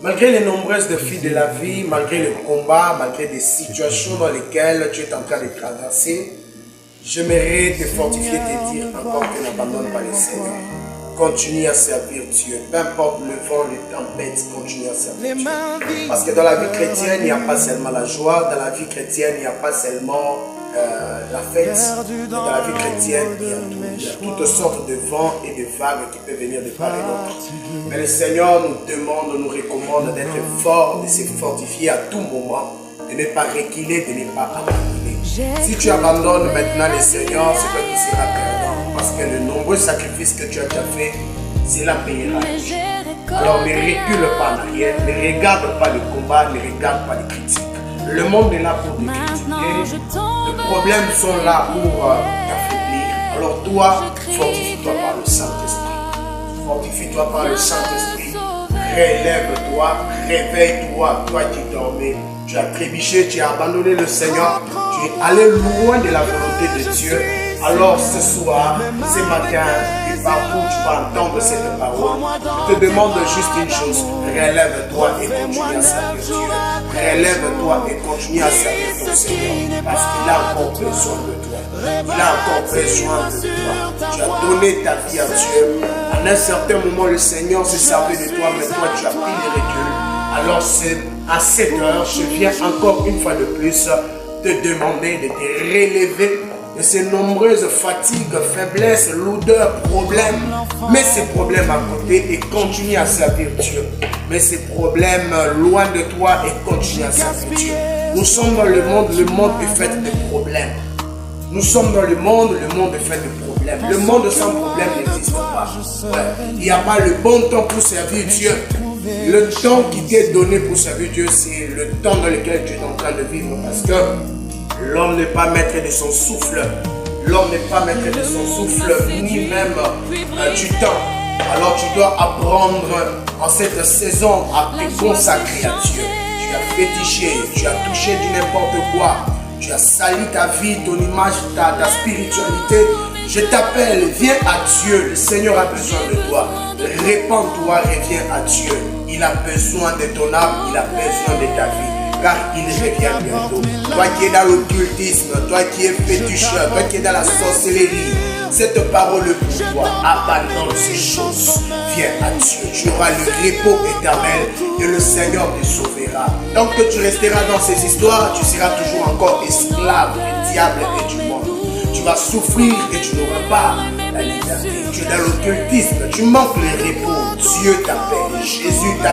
Malgré les nombreux défis de la vie, malgré le combat, malgré des situations dans lesquelles tu es en train de traverser, j'aimerais te fortifier, te dire encore que n'abandonne pas le Seigneur. Continue à servir Dieu. Peu importe le vent, les tempêtes, continue à servir Dieu. Parce que dans la vie chrétienne, il n'y a pas seulement la joie. Dans la vie chrétienne, il n'y a pas seulement la fête. Dans la vie chrétienne, il y a tout. Il y a toutes sortes de vents et de vagues qui peuvent venir de part et d'autre. Mais le Seigneur nous demande, nous recommande d'être forts, de se fortifier à tout moment, de ne pas reculer, de ne pas abandonner. Si tu abandonnes maintenant le Seigneur, c'est toi qui seras perdant. Parce que le nombreux sacrifices que tu as déjà fait, cela payera. Alors ne recule pas en arrière, ne regarde pas le combat, ne regarde pas les critiques. Le monde est là pour te critiquer. Les problèmes sont là pour t'affaiblir. Alors toi, fortifie-toi par le Saint-Esprit. Fortifie-toi par le Saint-Esprit. Relève-toi, réveille-toi, toi qui dormais. Tu as trébuché, tu as abandonné le Seigneur. Tu es allé loin de la volonté de Dieu. Alors ce soir, ce matin, et partout tu vas entendre cette parole. Je te demande juste une chose. Relève-toi et continue à servir Dieu. Relève-toi et continue à servir ton Seigneur. Parce qu'il a encore besoin de toi. Il a encore besoin de toi. Tu as donné ta vie à Dieu. À un certain moment, le Seigneur s'est servi de toi, mais toi tu as pris le recul. Alors c'est à cette heure, je viens encore une fois de plus te demander de te relever de ces nombreuses fatigues, faiblesses, lourdeurs, problèmes. Mets ces problèmes à côté et continue à servir Dieu. Mets ces problèmes loin de toi et continue à servir Dieu. Nous sommes dans le monde est fait de problèmes. Nous sommes dans le monde est fait de problèmes. Le monde sans problème n'existe pas. Ouais. Il n'y a pas le bon temps pour servir Dieu. Le temps qui t'est donné pour servir Dieu, c'est le temps dans lequel tu es en train de vivre. Parce que l'homme n'est pas maître de son souffle. L'homme n'est pas maître de son souffle, ni même du temps. Alors tu dois apprendre en cette saison à te consacrer à Dieu. Tu as fétiché, tu as touché du n'importe quoi. Tu as sali ta vie, ton image, ta spiritualité. Je t'appelle, viens à Dieu. Le Seigneur a besoin de toi. Répands-toi, reviens à Dieu. Il a besoin de ton âme, il a besoin de ta vie. Car il revient bientôt. Toi qui es dans l'occultisme, toi qui es féticheur, toi qui es dans la sorcellerie, cette parole pour toi, abandonne ces choses. Viens à Dieu. Tu auras le repos éternel et le Seigneur te sauvera. Tant que tu resteras dans ces histoires, tu seras toujours encore esclave du diable et du monde. Tu vas souffrir et tu n'auras pas la liberté. Tu es dans l'occultisme, tu manques le repos. Dieu t'appelle, Jésus t'appelle.